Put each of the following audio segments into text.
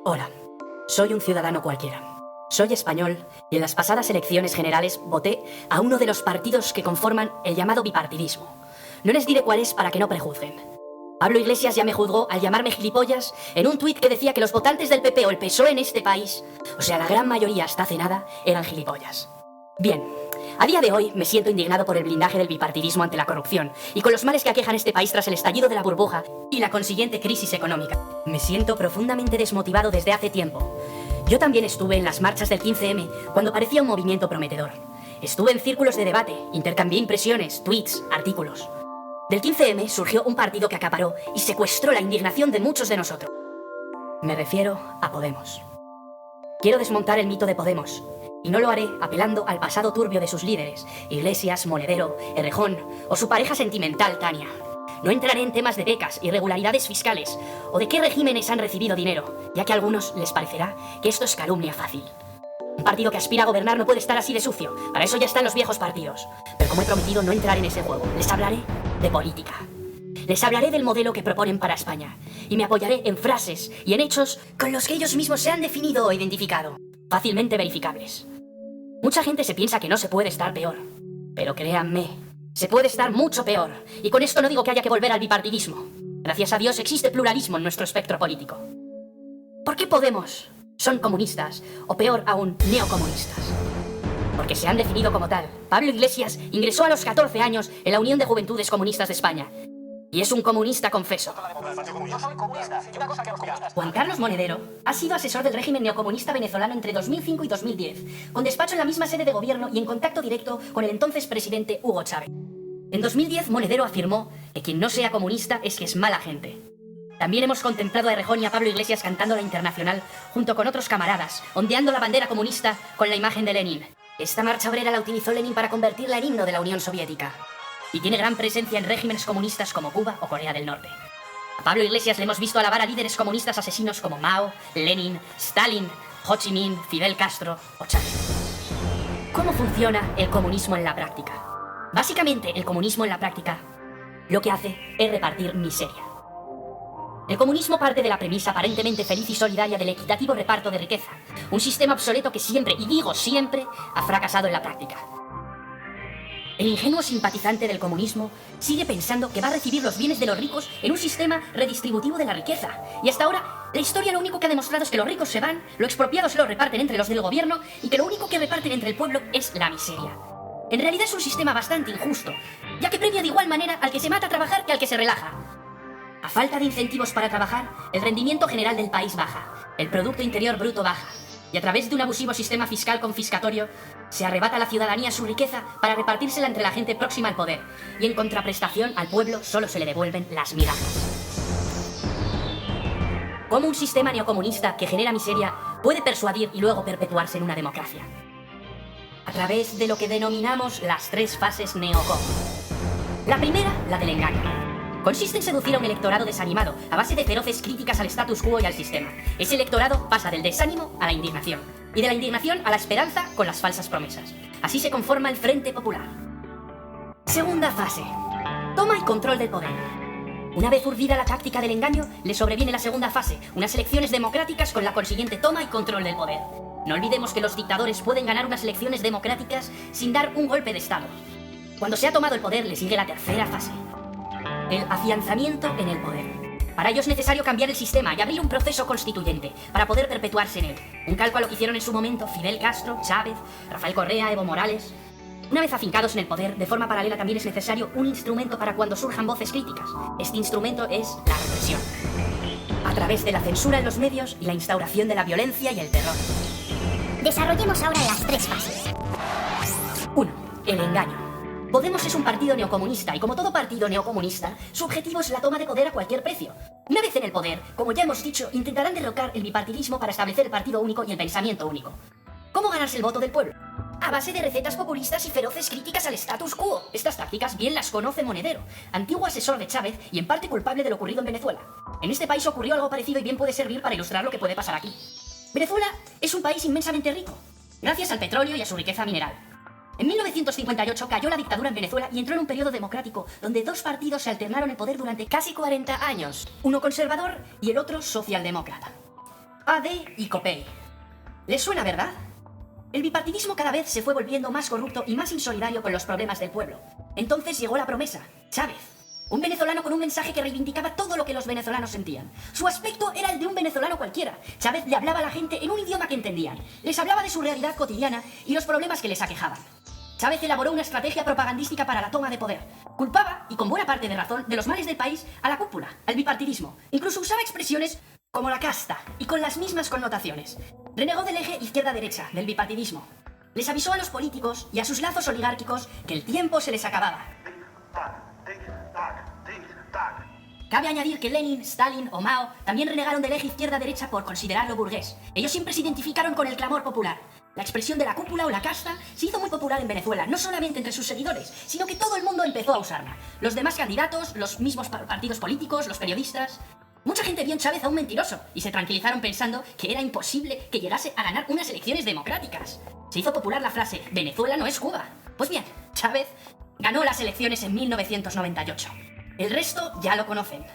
Hola, soy un ciudadano cualquiera. Soy español y en las pasadas elecciones generales voté a uno de los partidos que conforman el llamado bipartidismo. No les diré cuál es para que no prejuzguen. Pablo Iglesias ya me juzgó al llamarme gilipollas en un tuit que decía que los votantes del PP o el PSOE en este país, o sea, la gran mayoría hasta hace nada, eran gilipollas. Bien, a día de hoy me siento indignado por el blindaje del bipartidismo ante la corrupción y con los males que aquejan este país tras el estallido de la burbuja y la consiguiente crisis económica. Me siento profundamente desmotivado desde hace tiempo. Yo también estuve en las marchas del 15M cuando parecía un movimiento prometedor. Estuve en círculos de debate, intercambié impresiones, tweets, artículos. Del 15M surgió un partido que acaparó y secuestró la indignación de muchos de nosotros. Me refiero a Podemos. Quiero desmontar el mito de Podemos, y no lo haré apelando al pasado turbio de sus líderes, Iglesias, Monedero, Errejón o su pareja sentimental, Tania. No entraré en temas de becas, irregularidades fiscales o de qué regímenes han recibido dinero, ya que a algunos les parecerá que esto es calumnia fácil. Un partido que aspira a gobernar no puede estar así de sucio, para eso ya están los viejos partidos. Pero como he prometido no entrar en ese juego, les hablaré de política. Les hablaré del modelo que proponen para España, y me apoyaré en frases y en hechos con los que ellos mismos se han definido o identificado, fácilmente verificables. Mucha gente se piensa que no se puede estar peor, pero créanme, se puede estar mucho peor, y con esto no digo que haya que volver al bipartidismo. Gracias a Dios existe pluralismo en nuestro espectro político. ¿Por qué Podemos son comunistas, o peor aún, neocomunistas? Porque se han definido como tal. Pablo Iglesias ingresó a los 14 años en la Unión de Juventudes Comunistas de España, y es un comunista confeso. Juan Carlos Monedero ha sido asesor del régimen neocomunista venezolano entre 2005 y 2010, con despacho en la misma sede de gobierno y en contacto directo con el entonces presidente Hugo Chávez. En 2010, Monedero afirmó que quien no sea comunista es que es mala gente. También hemos contemplado a Errejón y a Pablo Iglesias cantando la Internacional junto con otros camaradas, ondeando la bandera comunista con la imagen de Lenin. Esta marcha obrera la utilizó Lenin para convertirla en himno de la Unión Soviética. Y tiene gran presencia en regímenes comunistas como Cuba o Corea del Norte. A Pablo Iglesias le hemos visto alabar a líderes comunistas asesinos como Mao, Lenin, Stalin, Ho Chi Minh, Fidel Castro o Chávez. ¿Cómo funciona el comunismo en la práctica? Básicamente, el comunismo en la práctica lo que hace es repartir miseria. El comunismo parte de la premisa aparentemente feliz y solidaria del equitativo reparto de riqueza, un sistema obsoleto que siempre, y digo siempre, ha fracasado en la práctica. El ingenuo simpatizante del comunismo sigue pensando que va a recibir los bienes de los ricos en un sistema redistributivo de la riqueza. Y hasta ahora, la historia lo único que ha demostrado es que los ricos se van, lo expropiado se lo reparten entre los del gobierno y que lo único que reparten entre el pueblo es la miseria. En realidad es un sistema bastante injusto, ya que premia de igual manera al que se mata a trabajar que al que se relaja. A falta de incentivos para trabajar, el rendimiento general del país baja, el Producto Interior Bruto baja, y a través de un abusivo sistema fiscal confiscatorio, se arrebata a la ciudadanía su riqueza para repartírsela entre la gente próxima al poder, y en contraprestación al pueblo solo se le devuelven las migajas. ¿Cómo un sistema neocomunista que genera miseria puede persuadir y luego perpetuarse en una democracia? A través de lo que denominamos las 3 fases neocom. La primera, la del engaño. Consiste en seducir a un electorado desanimado a base de feroces críticas al status quo y al sistema. Ese electorado pasa del desánimo a la indignación, y de la indignación a la esperanza con las falsas promesas. Así se conforma el Frente Popular. Segunda fase. Toma y control del poder. Una vez urdida la táctica del engaño, le sobreviene la segunda fase, unas elecciones democráticas con la consiguiente toma y control del poder. No olvidemos que los dictadores pueden ganar unas elecciones democráticas sin dar un golpe de estado. Cuando se ha tomado el poder, le sigue la tercera fase. El afianzamiento en el poder. Para ello es necesario cambiar el sistema y abrir un proceso constituyente para poder perpetuarse en él. Un calco a lo que hicieron en su momento Fidel Castro, Chávez, Rafael Correa, Evo Morales. Una vez afincados en el poder, de forma paralela también es necesario un instrumento para cuando surjan voces críticas. Este instrumento es la represión. A través de la censura en los medios y la instauración de la violencia y el terror. Desarrollemos ahora las 3 fases. 1. El engaño. Podemos es un partido neocomunista y como todo partido neocomunista, su objetivo es la toma de poder a cualquier precio. Una vez en el poder, como ya hemos dicho, intentarán derrocar el bipartidismo para establecer el partido único y el pensamiento único. ¿Cómo ganarse el voto del pueblo? A base de recetas populistas y feroces críticas al status quo. Estas tácticas bien las conoce Monedero, antiguo asesor de Chávez y en parte culpable de lo ocurrido en Venezuela. En este país ocurrió algo parecido y bien puede servir para ilustrar lo que puede pasar aquí. Venezuela es un país inmensamente rico, gracias al petróleo y a su riqueza mineral. En 1958 cayó la dictadura en Venezuela y entró en un periodo democrático donde 2 partidos se alternaron el poder durante casi 40 años, uno conservador y el otro socialdemócrata. AD y COPEI. ¿Les suena, verdad? El bipartidismo cada vez se fue volviendo más corrupto y más insolidario con los problemas del pueblo. Entonces llegó la promesa, Chávez. Un venezolano con un mensaje que reivindicaba todo lo que los venezolanos sentían. Su aspecto era el de un venezolano cualquiera. Chávez le hablaba a la gente en un idioma que entendían. Les hablaba de su realidad cotidiana y los problemas que les aquejaban. Chávez elaboró una estrategia propagandística para la toma de poder. Culpaba, y con buena parte de razón, de los males del país a la cúpula, al bipartidismo. Incluso usaba expresiones como la casta, y con las mismas connotaciones. Renegó del eje izquierda-derecha, del bipartidismo. Les avisó a los políticos y a sus lazos oligárquicos que el tiempo se les acababa. Cabe añadir que Lenin, Stalin o Mao también renegaron del eje izquierda-derecha por considerarlo burgués. Ellos siempre se identificaron con el clamor popular. La expresión de la cúpula o la casta se hizo muy popular en Venezuela, no solamente entre sus seguidores, sino que todo el mundo empezó a usarla. Los demás candidatos, los mismos partidos políticos, los periodistas. Mucha gente vio en Chávez a un mentiroso y se tranquilizaron pensando que era imposible que llegase a ganar unas elecciones democráticas. Se hizo popular la frase, Venezuela no es Cuba. Pues bien, Chávez ganó las elecciones en 1998. El resto ya lo conocen.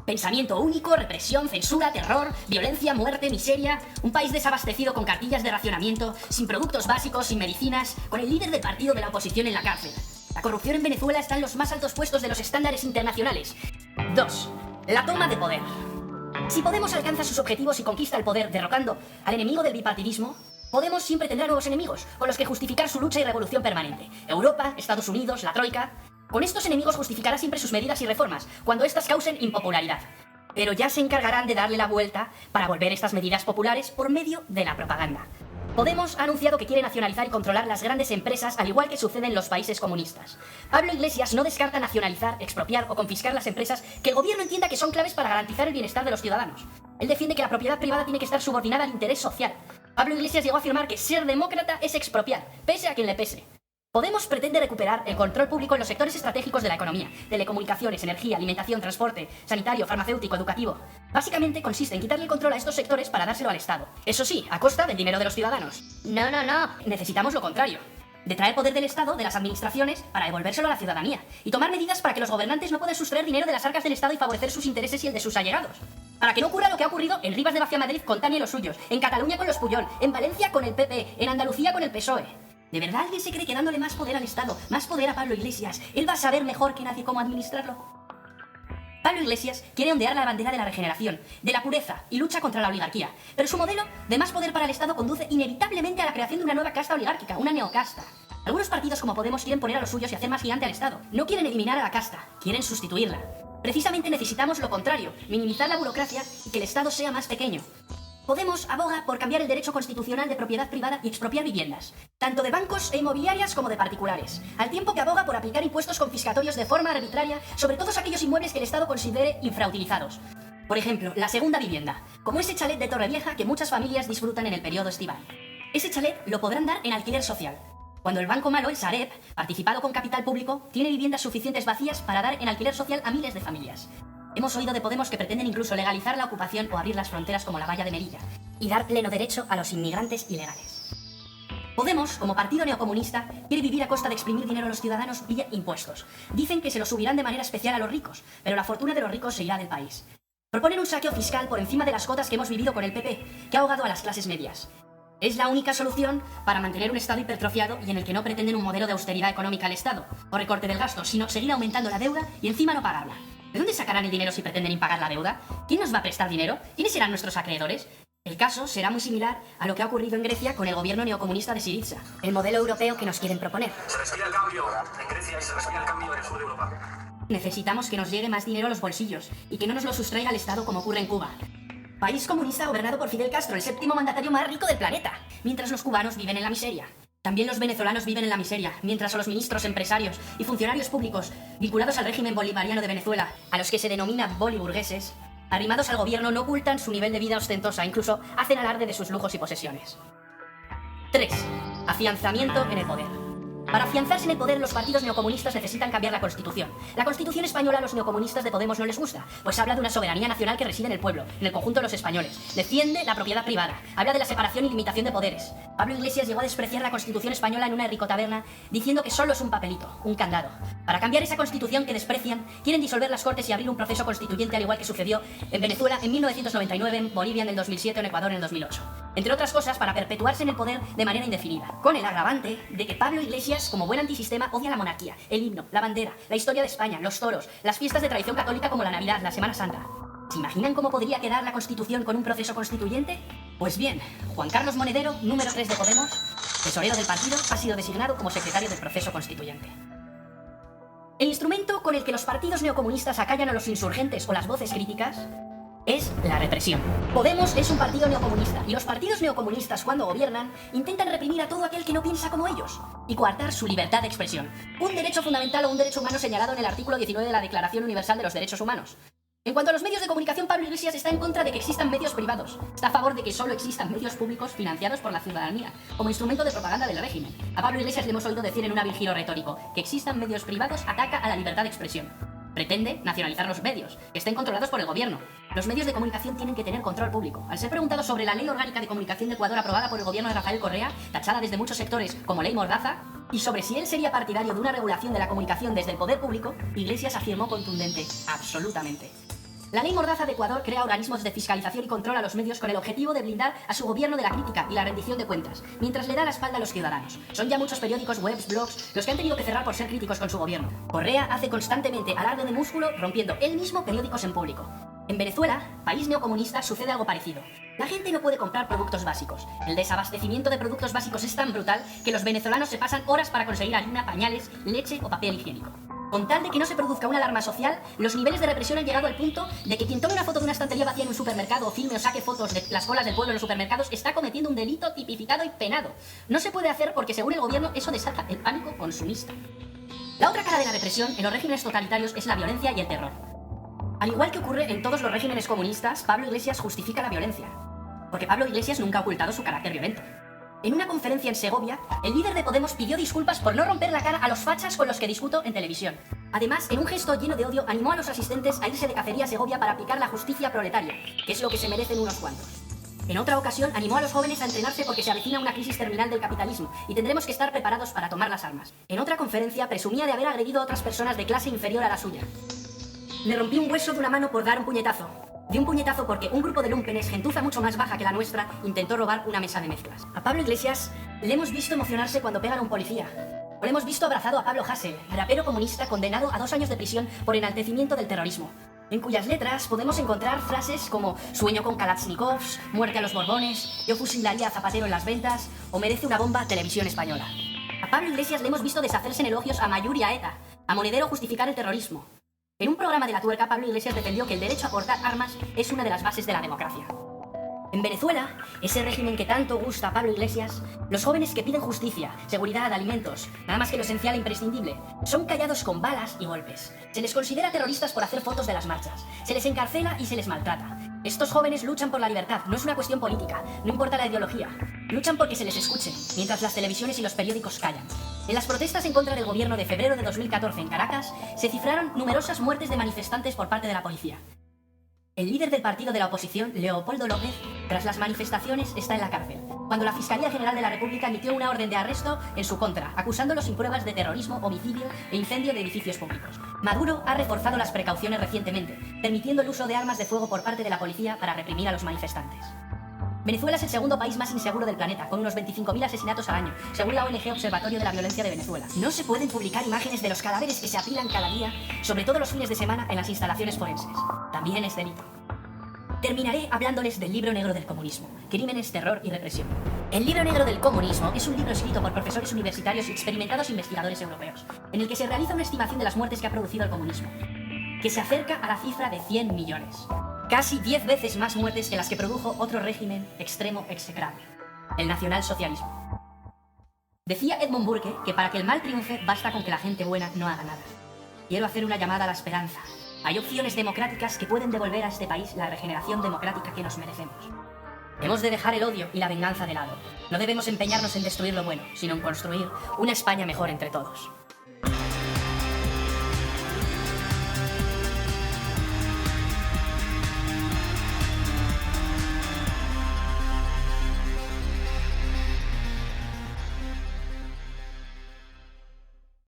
Pensamiento único, represión, censura, terror, violencia, muerte, miseria. Un país desabastecido con cartillas de racionamiento, sin productos básicos, sin medicinas, con el líder del partido de la oposición en la cárcel. La corrupción en Venezuela está en los más altos puestos de los estándares internacionales. 2. La toma de poder. Si Podemos alcanza sus objetivos y conquista el poder derrocando al enemigo del bipartidismo, Podemos siempre tendrá nuevos enemigos con los que justificar su lucha y revolución permanente. Europa, Estados Unidos, la Troika. Con estos enemigos justificará siempre sus medidas y reformas, cuando éstas causen impopularidad. Pero ya se encargarán de darle la vuelta para volver estas medidas populares por medio de la propaganda. Podemos ha anunciado que quiere nacionalizar y controlar las grandes empresas, al igual que sucede en los países comunistas. Pablo Iglesias no descarta nacionalizar, expropiar o confiscar las empresas que el gobierno entienda que son claves para garantizar el bienestar de los ciudadanos. Él defiende que la propiedad privada tiene que estar subordinada al interés social. Pablo Iglesias llegó a afirmar que ser demócrata es expropiar, pese a quien le pese. Podemos pretende recuperar el control público en los sectores estratégicos de la economía: telecomunicaciones, energía, alimentación, transporte, sanitario, farmacéutico, educativo. Básicamente consiste en quitarle el control a estos sectores para dárselo al Estado. Eso sí, a costa del dinero de los ciudadanos. No. Necesitamos lo contrario. Detraer poder del Estado, de las administraciones, para devolvérselo a la ciudadanía. Y tomar medidas para que los gobernantes no puedan sustraer dinero de las arcas del Estado y favorecer sus intereses y el de sus allegados. Para que no ocurra lo que ha ocurrido en Rivas de Vacía Madrid con Tani y los suyos, en Cataluña con los Puyol, en Valencia con el PP, en Andalucía con el PSOE. ¿De verdad alguien se cree que dándole más poder al Estado, más poder a Pablo Iglesias, él va a saber mejor que nadie cómo administrarlo? Pablo Iglesias quiere ondear la bandera de la regeneración, de la pureza y lucha contra la oligarquía. Pero su modelo de más poder para el Estado conduce inevitablemente a la creación de una nueva casta oligárquica, una neocasta. Algunos partidos como Podemos quieren poner a los suyos y hacer más gigante al Estado. No quieren eliminar a la casta, quieren sustituirla. Precisamente necesitamos lo contrario, minimizar la burocracia y que el Estado sea más pequeño. Podemos aboga por cambiar el derecho constitucional de propiedad privada y expropiar viviendas, tanto de bancos e inmobiliarias como de particulares, al tiempo que aboga por aplicar impuestos confiscatorios de forma arbitraria sobre todos aquellos inmuebles que el Estado considere infrautilizados. Por ejemplo, la segunda vivienda, como ese chalet de Torrevieja que muchas familias disfrutan en el periodo estival. Ese chalet lo podrán dar en alquiler social, cuando el banco malo, el Sareb, participado con capital público, tiene viviendas suficientes vacías para dar en alquiler social a miles de familias. Hemos oído de Podemos que pretenden incluso legalizar la ocupación o abrir las fronteras como la valla de Melilla y dar pleno derecho a los inmigrantes ilegales. Podemos, como partido neocomunista, quiere vivir a costa de exprimir dinero a los ciudadanos vía impuestos. Dicen que se lo subirán de manera especial a los ricos, pero la fortuna de los ricos se irá del país. Proponen un saqueo fiscal por encima de las cotas que hemos vivido con el PP, que ha ahogado a las clases medias. Es la única solución para mantener un Estado hipertrofiado y en el que no pretenden un modelo de austeridad económica al Estado o recorte del gasto, sino seguir aumentando la deuda y encima no pagarla. ¿De dónde sacarán el dinero si pretenden impagar la deuda? ¿Quién nos va a prestar dinero? ¿Quiénes serán nuestros acreedores? El caso será muy similar a lo que ha ocurrido en Grecia con el gobierno neocomunista de Syriza, el modelo europeo que nos quieren proponer. Se respira el cambio en Grecia y se respira el cambio en el sur de Europa. Necesitamos que nos llegue más dinero a los bolsillos y que no nos lo sustraiga el Estado como ocurre en Cuba. País comunista gobernado por Fidel Castro, el séptimo mandatario más rico del planeta, mientras los cubanos viven en la miseria. También los venezolanos viven en la miseria, mientras a los ministros, empresarios y funcionarios públicos vinculados al régimen bolivariano de Venezuela, a los que se denomina boliburgueses, arrimados al gobierno, no ocultan su nivel de vida ostentosa, incluso hacen alarde de sus lujos y posesiones. 3. Afianzamiento en el poder. Para afianzarse en el poder, los partidos neocomunistas necesitan cambiar la Constitución. La Constitución española a los neocomunistas de Podemos no les gusta, pues habla de una soberanía nacional que reside en el pueblo, en el conjunto de los españoles. Defiende la propiedad privada, habla de la separación y limitación de poderes. Pablo Iglesias llegó a despreciar la Constitución española en una ricotaberna, diciendo que solo es un papelito, un candado. Para cambiar esa Constitución que desprecian, quieren disolver las Cortes y abrir un proceso constituyente, al igual que sucedió en Venezuela en 1999, en Bolivia en el 2007 o en Ecuador en el 2008. Entre otras cosas, para perpetuarse en el poder de manera indefinida, con el agravante de que Pablo Iglesias, como buen antisistema, odia la monarquía, el himno, la bandera, la historia de España, los toros, las fiestas de tradición católica como la Navidad, la Semana Santa. ¿Se imaginan cómo podría quedar la Constitución con un proceso constituyente? Pues bien, Juan Carlos Monedero, número 3 de Podemos, tesorero del partido, ha sido designado como secretario del proceso constituyente. El instrumento con el que los partidos neocomunistas acallan a los insurgentes o las voces críticas es la represión. Podemos es un partido neocomunista y los partidos neocomunistas, cuando gobiernan, intentan reprimir a todo aquel que no piensa como ellos y coartar su libertad de expresión, un derecho fundamental o un derecho humano señalado en el artículo 19 de la Declaración Universal de los Derechos Humanos. En cuanto a los medios de comunicación, Pablo Iglesias está en contra de que existan medios privados. Está a favor de que solo existan medios públicos financiados por la ciudadanía, como instrumento de propaganda del régimen. A Pablo Iglesias le hemos oído decir en un hábil giro retórico que existan medios privados ataca a la libertad de expresión. Pretende nacionalizar los medios, que estén controlados por el gobierno. Los medios de comunicación tienen que tener control público. Al ser preguntado sobre la Ley Orgánica de Comunicación de Ecuador aprobada por el gobierno de Rafael Correa, tachada desde muchos sectores como ley mordaza, y sobre si él sería partidario de una regulación de la comunicación desde el poder público, Iglesias afirmó contundente: absolutamente. La ley mordaza de Ecuador crea organismos de fiscalización y control a los medios con el objetivo de blindar a su gobierno de la crítica y la rendición de cuentas, mientras le da la espalda a los ciudadanos. Son ya muchos periódicos, webs, blogs, los que han tenido que cerrar por ser críticos con su gobierno. Correa hace constantemente alarde de músculo, rompiendo él mismo periódicos en público. En Venezuela, país neocomunista, sucede algo parecido. La gente no puede comprar productos básicos. El desabastecimiento de productos básicos es tan brutal que los venezolanos se pasan horas para conseguir harina, pañales, leche o papel higiénico. Con tal de que no se produzca una alarma social, los niveles de represión han llegado al punto de que quien tome una foto de una estantería vacía en un supermercado o filme o saque fotos de las colas del pueblo en los supermercados está cometiendo un delito tipificado y penado. No se puede hacer porque, según el gobierno, eso desata el pánico consumista. La otra cara de la represión en los regímenes totalitarios es la violencia y el terror. Al igual que ocurre en todos los regímenes comunistas, Pablo Iglesias justifica la violencia, porque Pablo Iglesias nunca ha ocultado su carácter violento. En una conferencia en Segovia, el líder de Podemos pidió disculpas por no romper la cara a los fachas con los que discuto en televisión. Además, en un gesto lleno de odio, animó a los asistentes a irse de cacería a Segovia para aplicar la justicia proletaria, que es lo que se merecen unos cuantos. En otra ocasión, animó a los jóvenes a entrenarse porque se avecina una crisis terminal del capitalismo y tendremos que estar preparados para tomar las armas. En otra conferencia, presumía de haber agredido a otras personas de clase inferior a la suya. Le rompí un hueso de una mano por dar un puñetazo. Di un puñetazo porque un grupo de lumpenes, gentuza mucho más baja que la nuestra, intentó robar una mesa de mezclas. A Pablo Iglesias le hemos visto emocionarse cuando pegan a un policía. O le hemos visto abrazado a Pablo Hasél, rapero comunista condenado a 2 años de prisión por enaltecimiento del terrorismo, en cuyas letras podemos encontrar frases como sueño con Kalashnikovs, muerte a los Borbones, yo fusilaría a Zapatero en las ventas o merece una bomba Televisión Española. A Pablo Iglesias le hemos visto deshacerse en elogios a Mayur y a ETA, a Monedero justificar el terrorismo. En un programa de La Tuerca, Pablo Iglesias defendió que el derecho a portar armas es una de las bases de la democracia. En Venezuela, ese régimen que tanto gusta a Pablo Iglesias, los jóvenes que piden justicia, seguridad, alimentos, nada más que lo esencial e imprescindible, son callados con balas y golpes. Se les considera terroristas por hacer fotos de las marchas, se les encarcela y se les maltrata. Estos jóvenes luchan por la libertad, no es una cuestión política, no importa la ideología. Luchan porque se les escuche, mientras las televisiones y los periódicos callan. En las protestas en contra del gobierno de febrero de 2014 en Caracas, se cifraron numerosas muertes de manifestantes por parte de la policía. El líder del partido de la oposición, Leopoldo López, tras las manifestaciones está en la cárcel, cuando la Fiscalía General de la República emitió una orden de arresto en su contra, acusándolo sin pruebas de terrorismo, homicidio e incendio de edificios públicos. Maduro ha reforzado las precauciones recientemente, permitiendo el uso de armas de fuego por parte de la policía para reprimir a los manifestantes. Venezuela es el segundo país más inseguro del planeta, con unos 25.000 asesinatos al año, según la ONG Observatorio de la Violencia de Venezuela. No se pueden publicar imágenes de los cadáveres que se apilan cada día, sobre todo los fines de semana, en las instalaciones forenses. También es delito. Terminaré hablándoles del Libro Negro del Comunismo, Crímenes, Terror y Represión. El Libro Negro del Comunismo es un libro escrito por profesores universitarios y experimentados investigadores europeos, en el que se realiza una estimación de las muertes que ha producido el comunismo, que se acerca a la cifra de 100 millones. Casi 10 veces más muertes que las que produjo otro régimen extremo execrable, el nacionalsocialismo. Decía Edmund Burke que para que el mal triunfe basta con que la gente buena no haga nada. Quiero hacer una llamada a la esperanza. Hay opciones democráticas que pueden devolver a este país la regeneración democrática que nos merecemos. Hemos de dejar el odio y la venganza de lado. No debemos empeñarnos en destruir lo bueno, sino en construir una España mejor entre todos.